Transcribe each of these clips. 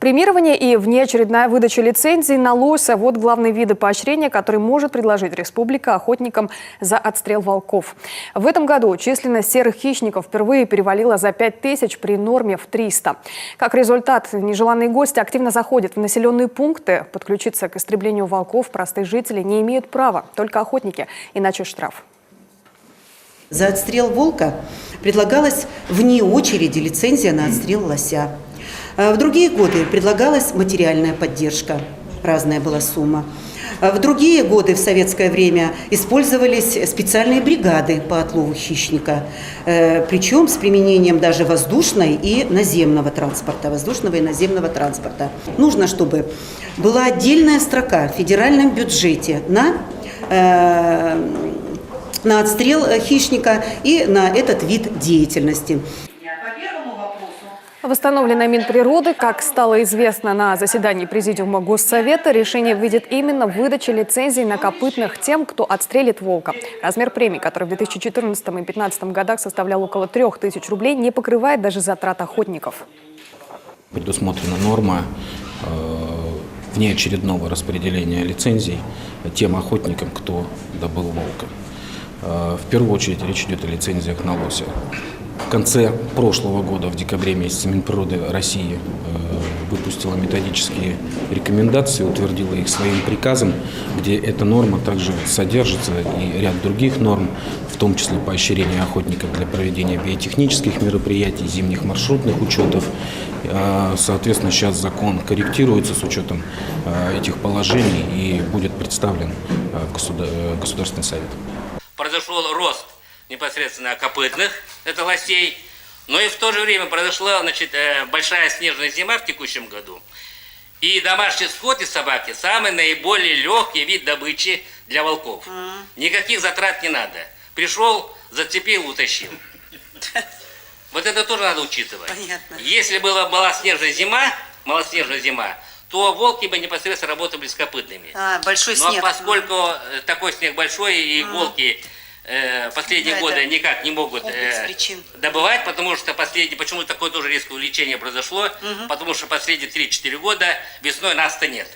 Премирование и внеочередная выдача лицензий на лося – вот главные виды поощрения, которые может предложить республика охотникам за отстрел волков. В этом году численность серых хищников впервые перевалила за 5000 при норме в 300. Как результат, нежеланные гости активно заходят в населенные пункты. Подключиться к истреблению волков простые жители не имеют права, только охотники, иначе штраф. За отстрел волка предлагалась вне очереди лицензия на отстрел лося. В другие годы предлагалась материальная поддержка, разная была сумма. В другие годы в советское время использовались специальные бригады по отлову хищника, причем с применением даже воздушного и наземного транспорта. Нужно, чтобы была отдельная строка в федеральном бюджете на отстрел хищника и на этот вид деятельности. Восстановленная Минприроды, как стало известно на заседании Президиума Госсовета, решение выйдет именно в выдаче лицензий на копытных тем, кто отстрелит волка. Размер премии, который в 2014 и 2015 годах составлял около 3000 рублей, не покрывает даже затрат охотников. Предусмотрена норма внеочередного распределения лицензий тем охотникам, кто добыл волка. В первую очередь речь идет о лицензиях на лося. В конце прошлого года, в декабре месяце, Минприроды России выпустила методические рекомендации, утвердила их своим приказом, где эта норма также содержится и ряд других норм, в том числе поощрение охотников для проведения биотехнических мероприятий, зимних маршрутных учетов. Соответственно, сейчас закон корректируется с учетом этих положений и будет представлен в Государственный совет. Произошел рост непосредственно копытных, это лосей, но и в то же время произошла, большая снежная зима в текущем году. И домашний скот и собаки – самый наиболее легкий вид добычи для волков. Никаких затрат не надо. Пришел, зацепил, утащил. Вот это тоже надо учитывать. Понятно. Если была снежная зима, то волки бы непосредственно работали с копытными. Большой снег. Но поскольку такой снег большой и волки последние годы никак не могут добывать, потому что почему такое тоже резкое увеличение произошло, потому что последние 3-4 года весной нас-то нет.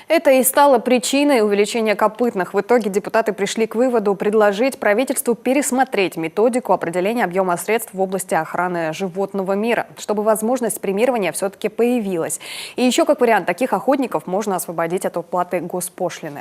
Это и стало причиной увеличения копытных. В итоге депутаты пришли к выводу предложить правительству пересмотреть методику определения объема средств в области охраны животного мира, чтобы возможность премирования все-таки появилась. И еще как вариант, таких охотников можно освободить от уплаты госпошлины.